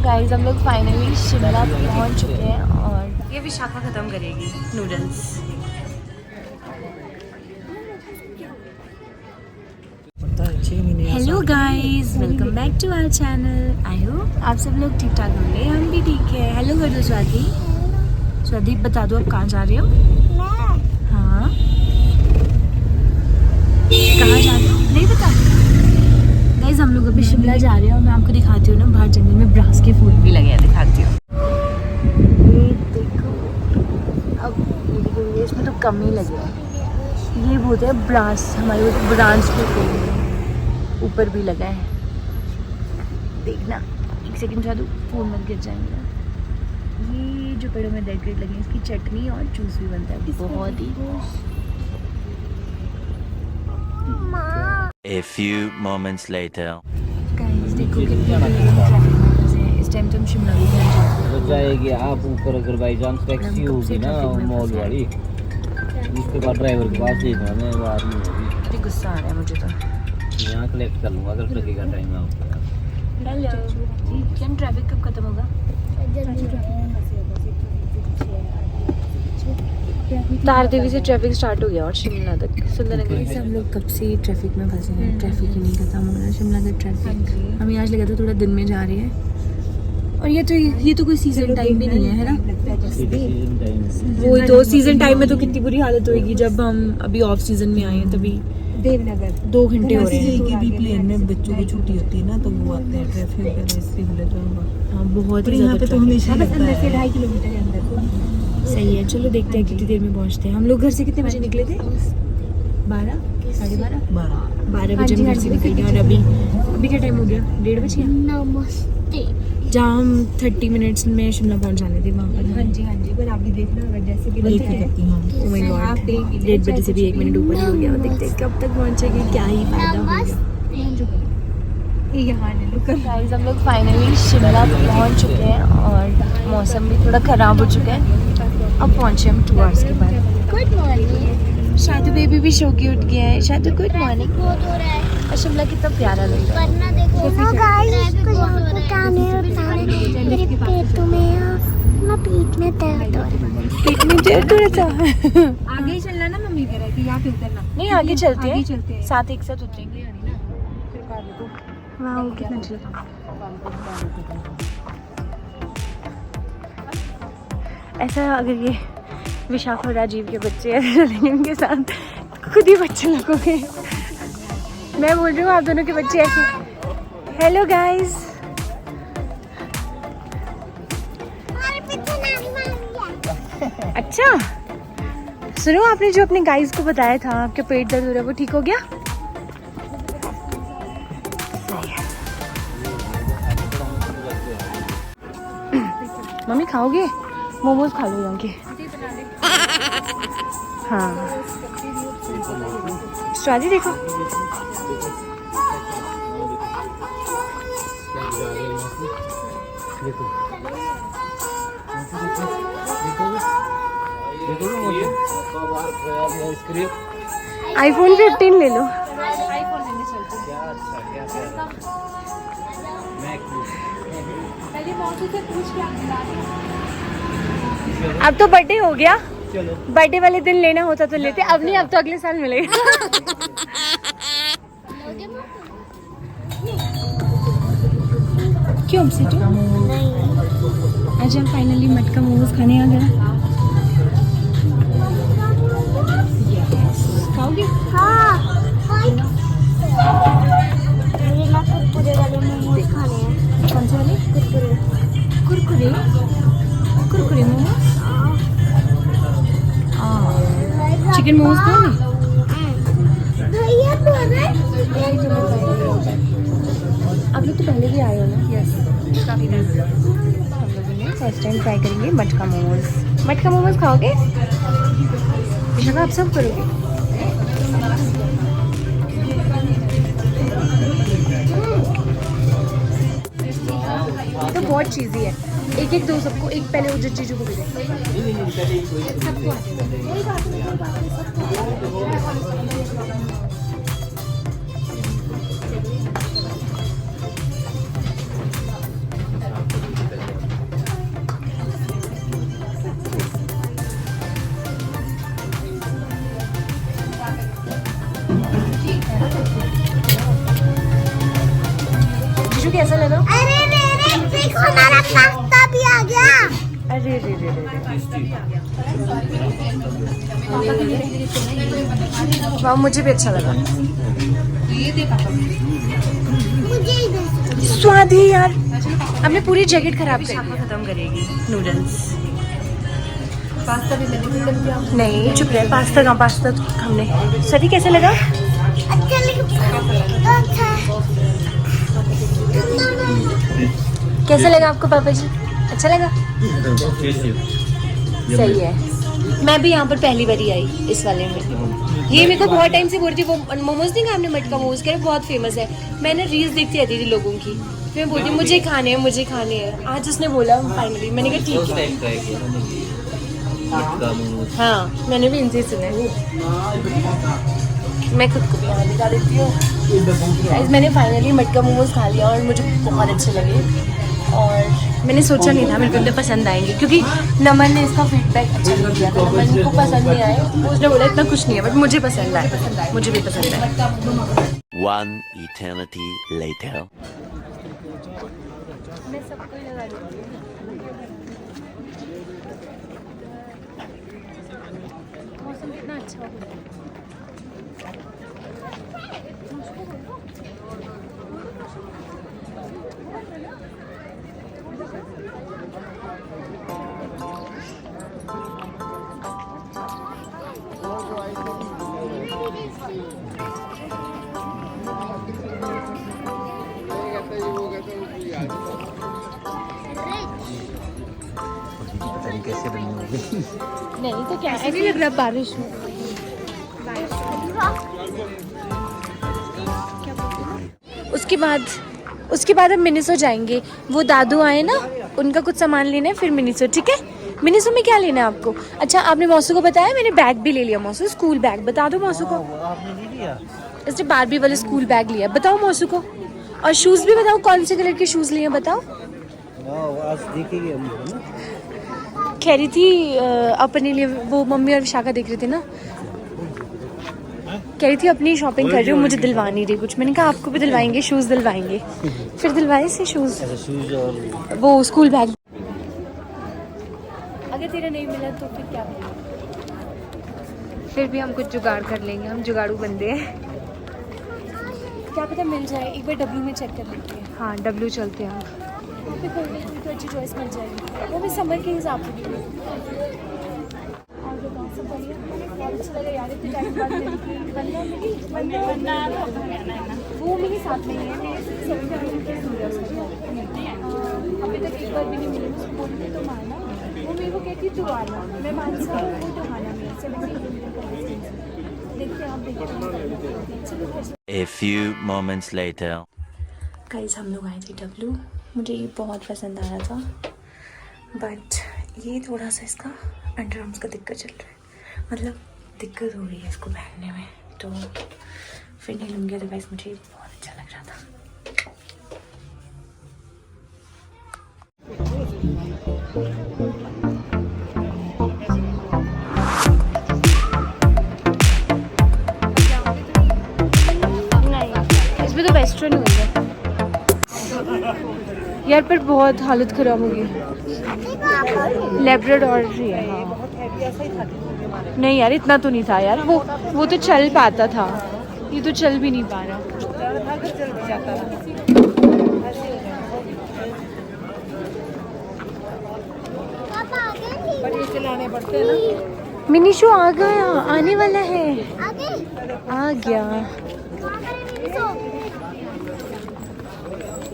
Guys हम लोग finally Shimla पहुंच चुके हैं और ये विशाखा ख़त्म करेगी noodles. Hello guys, welcome back to our channel. I hope आप सब लोग ठीक ठाक होंगे, हम भी ठीक है। हेलो कर दो स्वाति। स्वाति बता दो आप कहाँ जा रहे हो? हाँ कहाँ जा रहे हो नहीं पता? गाइस हम लोग अभी शिमला जा रहे हैं और मैं आपको दिखाती हूँ ना, बाहर जंगल में ब्रास के फूल भी लगे हैं, दिखाती हूँ। ये देखो, अब ये देखो इसमें तो कम ही लगे हैं। ये बोलते हैं ब्रास, हमारे वो तो ब्रांच के फूल हैं, ऊपर भी लगा है। देखना एक सेकंड जादू, फूल मत गिर जाएंगे। ये जो पेड़ों में डेकोरेट लगे हैं, इसकी चटनी और जूस भी बनता है, बहुत ही। A few moments later. Guys देखो कितने ट्रैफिक में फंसे हैं। इस टाइम तो हम शिमला भी पहुंच जाएंगे। हो जाएगी आप ऊपर अगर बाई चांस टैक्सी होगी ना मॉल वाली, इसके बाद ड्राइवर के पास देखना मैं बात नहीं होगी। अरे गुस्सा आ रहा है मुझे तो। यहाँ कलेक्ट कर लूँगा अगर लगेगा टाइम आपको। हेलो क्या ट्रैफिक कब खत्म होगा? तारदेवी से ट्रैफिक स्टार्ट हो गया और शिमला तक सुंदरनगर से हम लोग कब से ट्रैफिक में फंसे हैं। ट्रैफिक ही नहीं खत्म हो रहा शिमला का ट्रैफिक। हमें आज लगा था थोड़ा दिन में जा रही है, और ये तो कोई सीजन टाइम भी नहीं है ना। वही तो सीजन टाइम में तो कितनी बुरी हालत होगी। जब हम अभी ऑफ सीजन में आए हैं तभी देवनगर 2 घंटे हो रहे हैं। भी प्लेन में बच्चों की छुट्टी होती है ना, तो वो आते हैं ट्रैफिक वगैरह इसलिए बोले तो। हाँ बहुत ही यहाँ पे तो हमेशा ज़्यादा लगता है। 2.5 किलोमीटर के अंदर। सही है, चलो देखते हैं कितनी देर में पहुँचते हैं। हम लोग घर से कितने बजे निकले थे? 12 साढ़े 12 बजे हम घर से निकल गए और अभी क्या टाइम हो गया? 1:30 बजे। नमस्ते। जहाँ हम 30 मिनट्स में शिमला पहुँच जाने थे वहाँ पर। हाँ जी पर आप भी देखना अगर जैसे कि ओह माय गॉड 1:30 बजे से भी 1 मिनट ऊपर ही हो गया। देखते हैं कब तक पहुँचेगी, क्या ही फायदा होगा। गाइस हम लोग फाइनली शिमला पहुँच चुके हैं और मौसम भी थोड़ा ख़राब हो चुका है। अब पहुँचे हम 2 आवर्स के बाद। Good morning. शादू बेबी भी सो के उठ गया है। शादू गुड मॉर्निंग। और शिमला कितना प्यारा लग रहा है। पेट में दर्द हो रहा था। आगे ही चलना ना, मम्मी कह रही थी यहाँ पे उतरना। नहीं आगे चलते आगे चलते हैं, हैं। साथ एक साथ उतरेंगे। वाह कितना अच्छा। ऐसा अगर ये विशाखा और राजीव के बच्चे ऐसे चलेंगे उनके साथ खुद ही बच्चे लगोगे। मैं बोल रही हूँ आप दोनों के बच्चे ऐसे। हेलो गाइस, अच्छा सुनो, आपने जो अपने गाइस को बताया था आपका पेट दर्द हो रहा है वो ठीक हो गया? मम्मी खाओगे? मोमोज खा लो यहाँ के। हाँ स्वादी देखो। iPhone 15 ले लो। अब तो बर्थडे हो गया, बर्थडे वाले दिन लेना होता तो लेते, अब नहीं, अब तो अगले साल मिलेगा। क्यों अपसेट हो? आज हम फाइनली मटका मोमोज खाने आ गए। खाओगे? हाँ। मुझे ना कुरकुरे वाले मोमोज खाने हैं। कौन से वाले? कुरकुरे कुरकुरे मोमोज। चिकन मोमोज खाओगे? भैया आप लोग तो पहले भी आए हो ना? यस, काफ़ी हम लोगों ने फर्स्ट टाइम ट्राई करेंगे मटका मोमोज। मटका मोमोज खाओगे? विशाखा आप सब करोगे? तो बहुत चीज़ी है, एक दो सबको, एक पहले वो चीज़ों को भी दे सबको। नाश्ता भी आ गया। अरे रे रे रे, वाह मुझे भी अच्छा लगा। मुझे इधर स्वाद ही यार, हमने पूरी जैकेट खराब कर दी, खत्म करेगी। नूडल्स पास्ता भी मैंने भी कर दिया। नहीं चुप रहे, पास्ता का पास्ता तो हमने। सती कैसे लगा? अच्छा लगा। अच्छा कैसे लगा आपको पापा जी? अच्छा लगा? सही है। मैं भी यहाँ पर पहली बार ही आई इस वाले में। ये मेरे को बहुत टाइम से बोल रही थी, वो मोमोज नहीं खाए हमने, मटका मोमोज कह रहे बहुत फेमस है। मैंने रील्स देखती रहती थी लोगों की, फिर मैं बोलती मुझे खाने हैं मुझे खाने हैं। आज उसने बोला फाइनली, मैंने कहा ठीक है। हाँ मैंने भी इनसे सुना है। मैं खुद को भी यहाँ दिखा देती हूँ। Guys, मैंने फाइनली मटका मोमोज खा लिया और मुझे बहुत अच्छे लगे। और मैंने सोचा नहीं था मेरे को इतने पसंद आएंगे, क्योंकि नमन ने इसका फीडबैक अच्छा नहीं दिया था। नमन को पसंद नहीं आए, उसने बोला इतना कुछ नहीं है, बट मुझे पसंद आया। मुझे भी पसंद है। One eternity later. मैं सबको ही लगा दूँगी। मौसम कितना अच्छा हो गया। पता नहीं कैसे बनी होगी। नहीं तो क्या ऐसे लग रहा है बारिश में। उसके बाद हम मिनिसो जाएंगे। वो दादू आए ना, उनका कुछ सामान लेना है, फिर मिनिसो। ठीक है? मिनिसो में क्या लेना है आपको? अच्छा आपने मौसू को बताया? मैंने बैग भी ले लिया मौसू, स्कूल बैग। बता दो मौसू को। आपने नहीं लिया? इसने बारबी वाले स्कूल बैग लिया। बताओ मौसू को। और शूज़ भी बताओ, कौन से कलर के शूज़ लिए बताओ। आज देखेंगे हम ना। कह रही थी अपने लिए, वो मम्मी और विशाखा देख रही थी ना, कह रही थी अपनी शॉपिंग कर रही हूँ, मुझे दिलवा नहीं रही कुछ। मैंने कहा आपको भी दिलवाएंगे, शूज़ दिलवाएंगे। फिर दिलवाए से शूज़, शूज और वो स्कूल बैग। अगर तेरा नहीं मिला तो फिर क्या करें? फिर भी हम कुछ जुगाड़ कर लेंगे, हम जुगाड़ू बंदे हैं। क्या पता मिल जाए, एक बार डब्ल्यू में चेक कर लेते हैं। हाँ डब्ल्यू चलते हैं हम। वहाँ पे कोई नहीं, तो अच्छी चॉइस मिल जाएगी, वो भी समर के हिसाब से भी। और बताओ सब बढ़िया? बहुत अच्छा लगा यार, इतने टाइम बाद मिली। बंदा वो मेरे साथ में ही है, मेरे से 7 किलोमीटर दूर है उसका। अभी तक एक बार भी नहीं मिली। मैं उसको बोलती तो माना, वो मेरे को कहती तू आना, मैं मानसा हूँ, वो तो आना मेरे 7 किलोमीटर का डिस्टेंस। देखते हैं आप देखते। A few moments later. Guys हम लोग आए थे डब्ल्यू, मुझे ये बहुत पसंद आ रहा था, बट ये थोड़ा सा इसका अंडरआर्म्स का दिक्कत चल रहा है, मतलब दिक्कत हो रही है इसको पहनने में, तो फिर नहीं लूँगी। अदरवाइज मुझे बहुत अच्छा लग रहा था। नहीं इसमें तो वेस्टर्न हुई है यार, पर बहुत हालत खराब हो गई। लेब्राडोर ही है। हाँ। नहीं यार इतना तो नहीं था यार, वो तो चल पाता था, ये तो चल भी नहीं पा रहा। मिनी शो आ गया, आने वाला है, आ गया।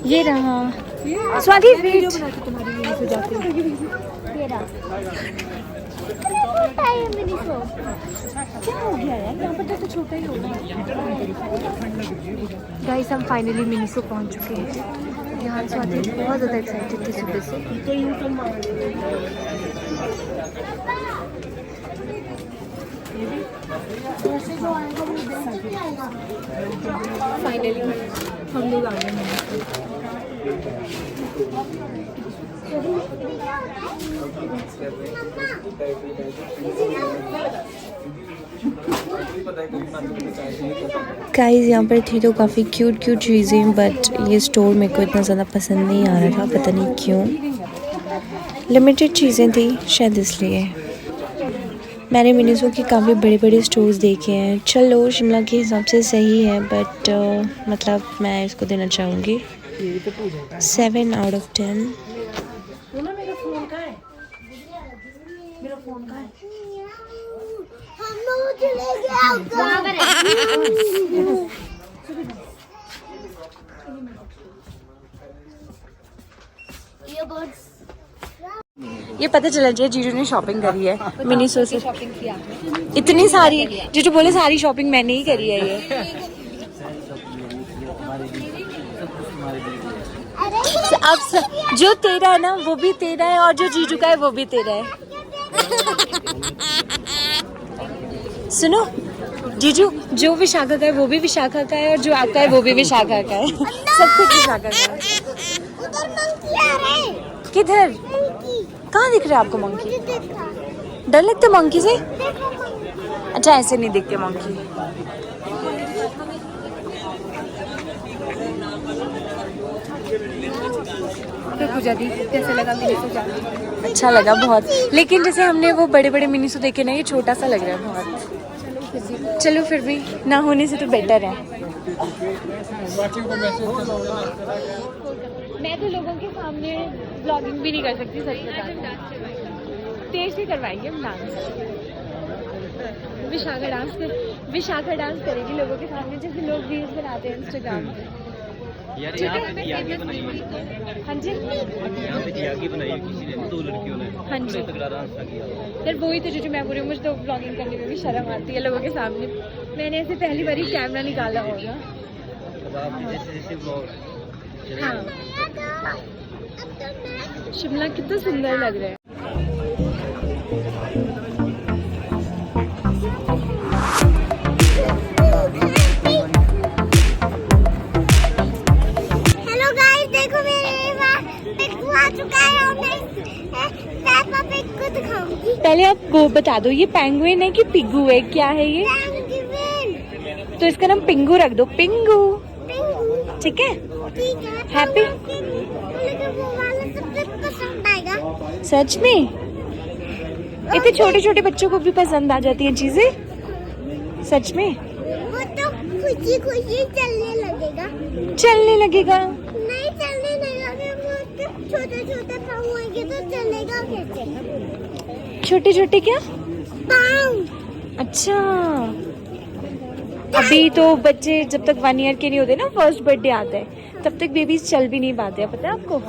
ये रहा स्वाति, वेट। क्या हो गया यार, यहाँ पर तो छोटा ही होगा। गाइस हम फाइनली मिनीसो पहुँच चुके हैं। यहाँ स्वाति बहुत ज़्यादा एक्साइटेड थी सुबह से। फाइनली हम लोग आ गए मिनीसो। गाइस यहाँ पर थी तो काफ़ी क्यूट चीज़ें, बट ये स्टोर मेरे को इतना ज़्यादा पसंद नहीं आ रहा था, पता नहीं क्यों। लिमिटेड चीज़ें थी शायद इसलिए। मैंने मिनीसो के काफ़ी बड़े बड़े स्टोर्स देखे हैं। चलो शिमला के हिसाब से सही है, बट मतलब मैं इसको देना चाहूँगी 7 आउट ऑफ 10। ये पता चला जाए जीजू ने शॉपिंग करी है मिनीसो से। शॉपिंग की आपने? इतनी सारी, जीजू बोले सारी शॉपिंग मैंने ही करी है ये। अब जो तेरा है ना वो भी तेरा है, और जो जीजू का है वो भी तेरा है। सुनो जीजू, जो विशाखा का है वो भी विशाखा का है, और जो आपका है वो भी विशाखा का है। सब कुछ विशाखा का है। किधर? कहाँ दिख रहा है आपको मंकी? डर लगता मंकी से? अच्छा ऐसे नहीं दिखते मंकी। तो पूजा दी कैसे लगा मिनीसो जाके? अच्छा लगा बहुत, लेकिन जैसे हमने वो बड़े बड़े मिनीसो देखे ना, ये छोटा सा लग रहा है बहुत। चलो फिर भी ना होने से तो बेटर है। मैं तो लोगों के सामने ब्लॉगिंग भी नहीं कर सकती, सच बता। तेज से करवाएंगे हम डांस। विशाखा डांस करेगी लोगों के सामने, जैसे लोग रील्स बनाते हैं इंस्टाग्राम पे। यार यहाँ पे तियागी बनाई है। हाँ जी, यहाँ पे तियागी बनाई है किसी ने, 2 लड़कियों ने। हाँ जी। तगड़ा डांस किया। यार वही तो जो मैं बोल रही हूँ, मुझे तो ब्लॉगिंग करने में भी शर्म आती है लोगों के सामने। मैंने ऐसे पहली बार ही कैमरा निकाला होगा। अब आप जैसे जैसे ब्लॉग हाँ, शिमला कितना सुंदर लग रहा है। हेलो गाइस, देखो मेरे पास पिग्गू आ चुका है और मैं पेप्पा पिग को दिखाऊंगी। पहले आप वो बता दो, ये पेंगुइन है कि पिग्गू है, क्या है ये? पेंगुइन। तो इसका नाम पिंगू रख दो, पिंगू। ठीक है, ठीक है। हैप्पी। लेकिन वो वाला सबसे पसंद आएगा। सच में इतने छोटे छोटे बच्चों को भी पसंद आ जाती हैं चीजें, सच में। वो तो खुशी खुशी चलने लगेगा। चलने लगेगा? नहीं चलने नहीं लगेगा, उसके छोटे छोटे पाँव होंगे तो चलेगा कैसे? छोटे छोटे क्या पाँव। अच्छा, अभी तो बच्चे जब तक 1 ईयर के नहीं होते ना, फर्स्ट बर्थडे आता है, तब तक बेबीज चल भी नहीं पाते हैं, पता है आपको?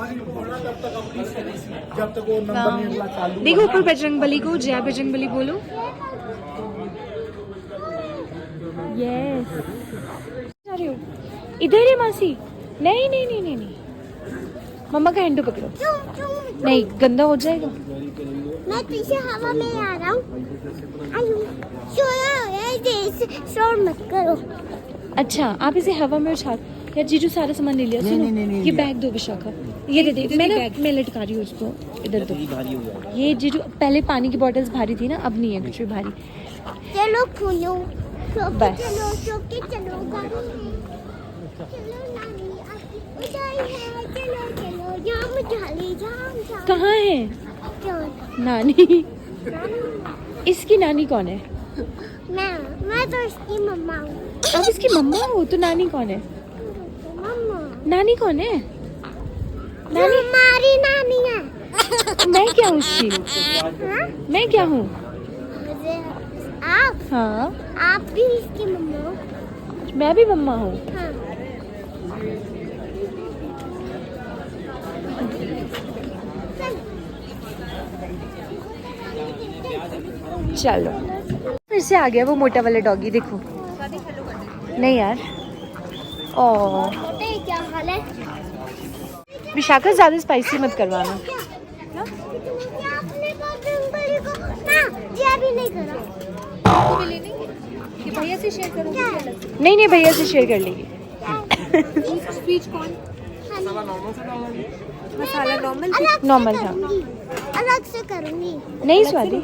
देखो ऊपर बजरंगबली को, जय बजरंगबली बोलो। यस, जा रही हो? इधर है मासी। नहीं नहीं नहीं नहीं नहीं, मम्मा का हैंडो पकड़ो। नहीं, गंदा हो जाएगा। मैं पीछे हवा में आ रहा हूँ। शोर मत करो। अच्छा, आप इसे हवा में उछाल। यार जीजू सारा सामान ले लिया। सुनो, ये बैग दो विशाखा, ये दे दे। मैं लटका रही हूँ उसको, इधर दो। भारी हो गया। ये जीजू, पहले पानी की बॉटल्स भारी थी ना, अब नहीं है कुछ भी भारी। चलो खुलो, बस। चलो चौकी चलो गाड़ी में। चलो नानी आपकी उड़ाई है, चलो चलो जाम झाली जाम जाम। कहाँ है कौन? नानी? इसकी नानी कौन है? मैं तो इसकी मम्मा हूँ। आप इसकी मम्मा हो, तो नानी कौन है? मम्मा नानी कौन है? नानी हमारी नानी है। मैं क्या हूँ उसकी? हाँ? मैं क्या हूँ? आप हाँ, आप भी इसकी मम्मा हो। मैं भी मम्मा हूँ। हाँ। चलो, फिर से आ गया वो मोटा वाला डॉगी, देखो। नहीं यार, ओ मोटे क्या हाल है? विशाखा ज्यादा स्पाइसी मत करवाना। आपने बजरंगबली को ना ये भी नहीं करा। कि भैया से शेयर करो। नहीं नहीं, भैया से शेयर कर लेगी। स्पीच कौन? मसाला नॉर्मल नॉर्मल था। अलग से करूंगी। नहीं स्वाति,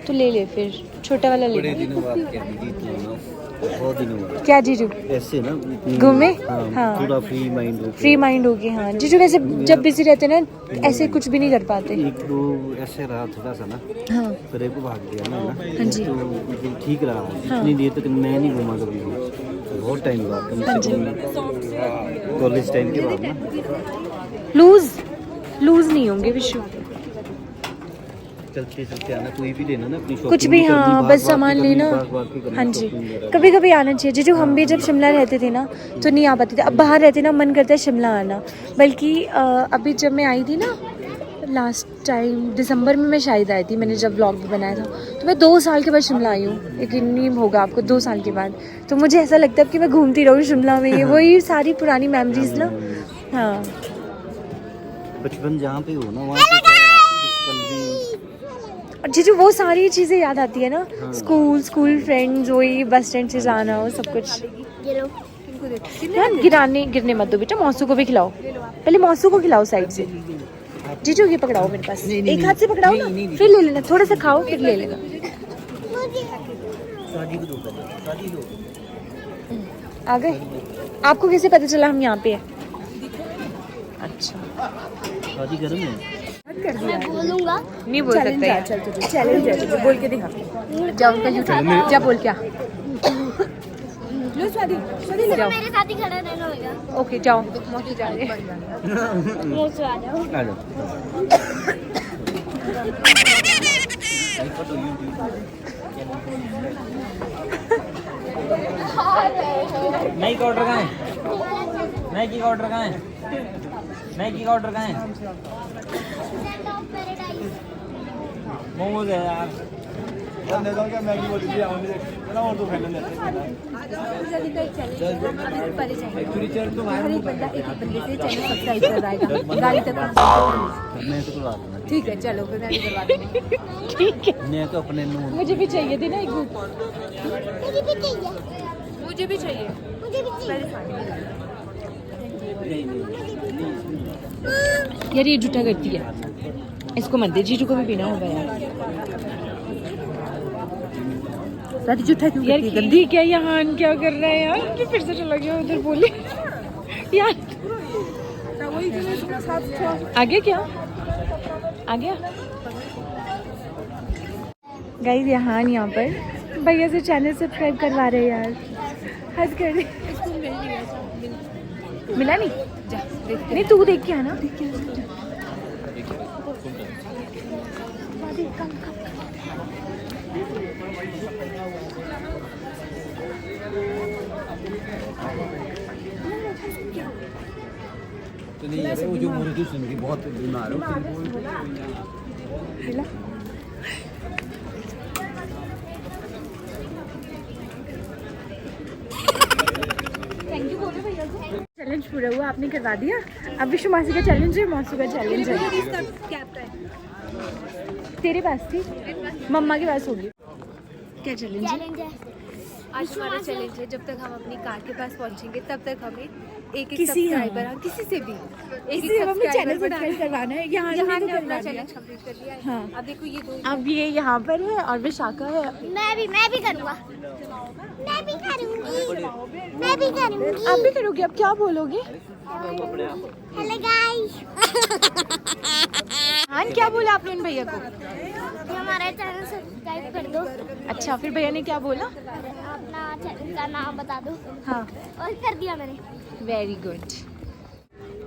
तो ले ले फिर, छोटा वाला ले ले। बड़े दिनों बाद क्या जीत लो ना। बहुत दिन हुआ क्या जीजू ऐसे ना घूमे? हाँ, हाँ। पूरा फ्री माइंड हो फ्री माइंड हो गए। हाँ जीजू वैसे जब बिजी रहते ना ऐसे कुछ भी नहीं कर पाते। एक दो ऐसे रहा थोड़ा सा ना, हाँ फिर एक को भाग गया ना हाँ जी। तो मतलब ठीक रहा। हाँ। इतनी देर तक मैं नहीं घूमा कभी भी, बहुत टाइम बाद कम हाँ से कम कॉलेज टाइम के बाद ना। लूज नहीं होंगे विशु, चलते चलते आना, कोई भी लेना ना अपनी शॉपिंग कुछ भी। करनी, हाँ बार-बार बस की सामान करनी, लेना। बार-बार की करनी, हाँ जी shopping वगैरह। कभी कभी आना चाहिए जीजू। हम भी जब शिमला रहते थे ना तो नहीं आ पाते थे। अब बाहर रहते ना मन करता है शिमला आना। बल्कि अभी जब मैं आई थी ना लास्ट टाइम दिसंबर में मैं शायद आई थी, मैंने जब व्लॉग भी बनाया था, तो मैं 2 साल के बाद शिमला आई हूँ। यकीन नहीं होगा आपको, 2 साल के बाद। तो मुझे ऐसा लगता है कि मैं घूमती रहूँ शिमला में, वही सारी पुरानी मेमोरीज ना। हाँ बचपन जहाँ पे हो ना वहाँ पे पल भी और जीजू वो सारी चीज़ें याद आती है ना। स्कूल फ्रेंड्स, वही बस स्टैंड से जाना, वो सब कुछ। ये लो। यार गिरने मत दो बेटा, मौसू को भी खिलाओ। पहले मौसू को खिलाओ साइड से। जीजू ये पकड़ाओ मेरे पास, एक हाथ से पकड़ाओ ना, फिर ले लेना। थोड़ा सा खाओ फिर ले लेना। आ गए? आपको कैसे पता चला हम यहाँ पे हैं? अच्छा शादी गर्म है। मैं बोलूँगा। नहीं बोल सकते यार। चैलेंज है तो बोल के दिखा। जाओ उनका यूट्यूब जा बोल क्या। लो स्वादी जाओ। मेरे साथ ही खड़ा रहना होगा। ओके जाओ, मौसी जा रही है। मुँह से आ जाओ। आ जाओ। नई का ऑर्डर कहाँ है? नई का ऑर्डर कहाँ है? नई का ऑर्डर कहाँ है? मोमोज है यार। हर एक बंदा एक बंदे से चैनल सब्सक्राइब करवाएगा, गाड़ी तक पहुंचाएगा। मैं तो करवा दूंगा। ठीक है चलो फिर मैं भी करवा दूंगी। ठीक है, मैं तो अपने मुंह मुझे भी चाहिए थी ना एक बुक। मुझे भी चाहिए। मुझे भी चाहिए। मुझे भी चाहिए। यार ये झूठा करती है, इसको मत दे। जीजू को भी पीना होगा यार। शादी जूठा क्यों यार करती है? गंदी क्या यहाँ क्या कर रहा है यार? मुझे फिर से चला गया उधर बोले यार। आ गया क्या? आ गया गाइस। यहाँ पर भैया से चैनल सब्सक्राइब करवा रहे हैं यार। हद कर रहे। मिला नहीं? नहीं तू देख के आना। तो नहीं है वो जो मुर्गी सुन के बहुत बीमार हो। मिला? चैलेंज पूरा हुआ, आपने करवा दिया। अब विशु मासी का चैलेंज है, मौसू का चैलेंज है। तेरे पास थी, मम्मा के पास होगी। क्या चैलेंज है? चैलेंज है। आज हमारा चैलेंज है, जब तक हम अपनी कार के पास पहुंचेंगे तब तक हमें एक किसी सब्सक्राइबर, हाँ किसी से भी एक चैनल सब्सक्राइब करवाना है। यहाँ हमने अपना चैलेंज कंप्लीट कर लिया है। हाँ। अब देखो ये दो अब ये यहाँ पर है और विशाखा है। मैं भी करूँगा। मैं भी करूँगी। मैं भी करूँगी। आप भी करोगे? अब क्या बोलोगे? Hello guys. हाँ क्या बोला आपने उन भैया को? हमारा चैनल सब्सक्राइब कर दो। अच्छा फिर भैया ने क्या बोला? अपना चैनल का नाम बता दो। हाँ और कर दिया मैंने। Very good.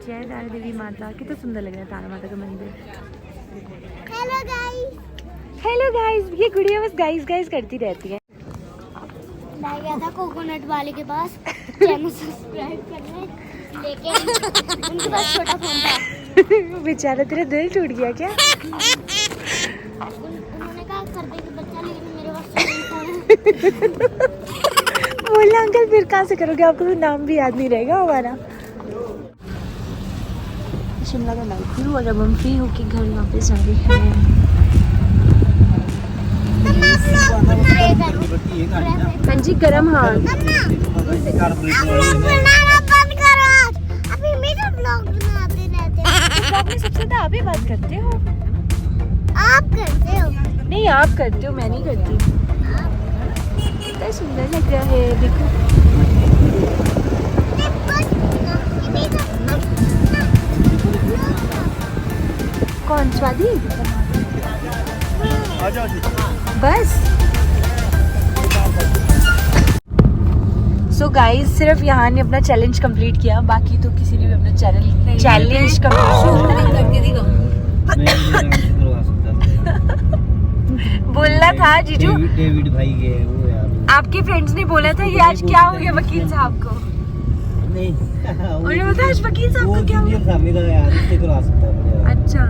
जय तारा देवी माता। कितना सुंदर लग रहा है तारा माता का मंदिर। Hello guys. Hello guys. ये गुड़िया बस गाइस गाइस करती रहती है। मैं गया था कोकोनट वाले के पास चैनल सब्सक्राइब करने, लेकिन उनके पास छोटा फोन था। बेचारा तेरा दिल टूट गया क्या? उन्होंने कहा कर देंगे बच्चा, लेकिन मेरे पास छोटा फोन है। बोला अंकल फिर कहाँ से करोगे? आपको तो नाम भी याद नहीं रहेगा हमारा। शिमला का नाइट व्यू। और अब हम फ्री होके घर वापस जा रहे हैं। हाँ जी गरम। हाँ अभी मेरा ब्लॉग बनाते रहते हैं। ब्लॉग में सबसे ज्यादा आप ही बात करते हो। आप करते हो? नहीं आप करते हो, मैं नहीं करती। कितना सुंदर लग रहा है, देखो। कौन स्वादी? बस। सो गाइस, सिर्फ यहाँ ने अपना चैलेंज कंप्लीट किया, बाकी तो किसी ने भी अपना चैलेंज कंप्लीट करके दिखाऊं। करवा सकता बोलना था जीजू। डेविड भाई के वो यार, आपके फ्रेंड्स ने बोला था कि आज क्या हो गया वकील साहब को। नहीं उन्होंने बोला आज वकील साहब को क्या हो गया। था मेरा यार, इससे करवा सकता है। अच्छा,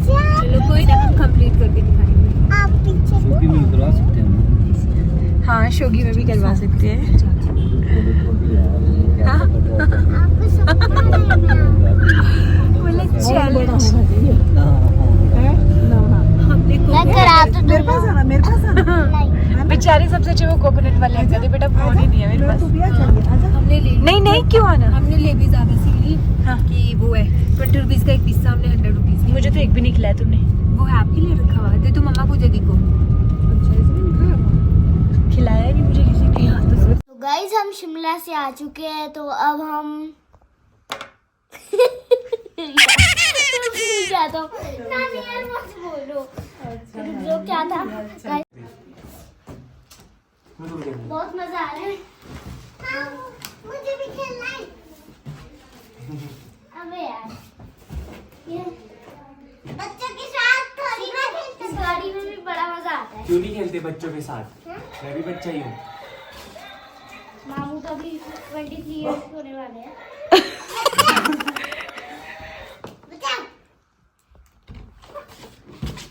चलो कोई ना, हम कंप्लीट करके दिखाएंगे। आप पीछे शोकी में करवा सकते हैं। हाँ शोगी में भी करवा सकते हैं। आपको सब बोला चैलेंज। मैं करा तो मेरे पास आना, मेरे पास आना। बेचारे सबसे अच्छे वो कोकोनट वाले अंकल थे, बेटा फोन ही नहीं है मेरे पास। तू भी आ चलिए, आजा। हमने ले ली। नहीं क्यों आना। हमने ले भी ज्यादा सी ली हाँ। कि वो है 20 रुपीज का एक पिस्सा, हमने 100 रुपीज। मुझे तो एक भी नहीं खिलाया तुमने। वो है आपके लिए रखा हुआ है, दे तो मम्मा को दीदी को। खिलाया नहीं मुझे किसी ने। यहाँ तो गाइस हम शिमला से आ चुके हैं, तो अब हम जाता हूँ नानी यार, मत बोलो। जो क्या था guys, बहुत मजा आ रहा है। हाँ, मुझे भी खेलना है। अबे यार, ये बच्चों के साथ थोड़ी ना खेलते, इस गाड़ी में भी बड़ा मजा आता है। क्यों नहीं खेलते बच्चों के साथ? मैं भी बच्चा ही हूँ। मामू का भी 23 इयर्स होने वाले हैं।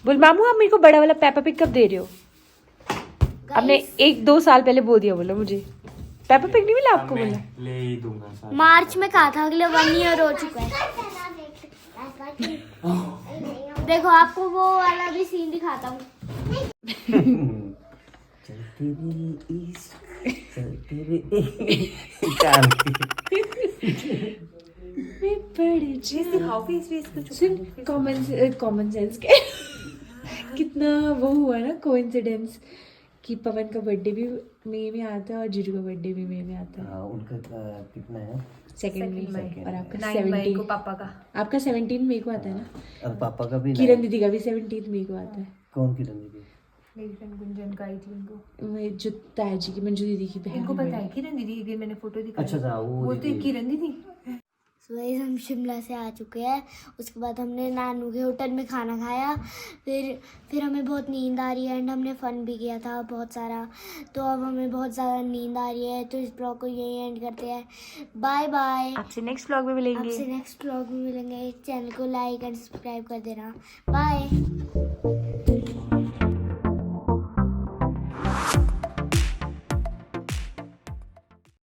बोल मामू, आप मेरे को बड़ा वाला पेपा पिग कब दे रहे हो? आपने 1-2 साल पहले बोल दिया, बोला मुझे पेपा पिग नहीं मिला आपको। बोला ले ही दूंगा साथ। मार्च में कहा था, अगले 1 ईयर हो चुका है। देखो आपको वो वाला भी सीन दिखाता हूँ। कॉमन सेंस के कितना वो हुआ ना कोइंसिडेंस कि पवन का बर्थडे भी मई में आता है और जीजू का बर्थडे भी मई में आता है। उनका कितना है? 2 मई। और आपका 9 मई 17 को पापा का। आपका 17 मई को आता है ना। और पापा का भी किरण दीदी का भी 17 मई को आता है। कौन किरण दीदी? मेरी फ्रेंड गुंजन का आई थी उनको। मैं जो ताया जी की मंजू दीदी की बहन इनको है पता है किरण दीदी की, मैंने फोटो दिखाई। अच्छा था वो वो तो दीदी। किरण दीदी। सो गाइस हम शिमला से आ चुके हैं। उसके बाद हमने नानू के होटल में खाना खाया। फिर हमें बहुत नींद आ रही है एंड हमने फ़न भी किया था बहुत सारा। तो अब हमें बहुत ज़्यादा नींद आ रही है, तो इस ब्लॉग को यही एंड करते हैं। Bye bye. आपसे नेक्स्ट व्लॉग में मिलेंगे। आपसे नेक्स्ट ब्लॉग में मिलेंगे। चैनल को लाइक एंड सब्सक्राइब कर देना। बाय।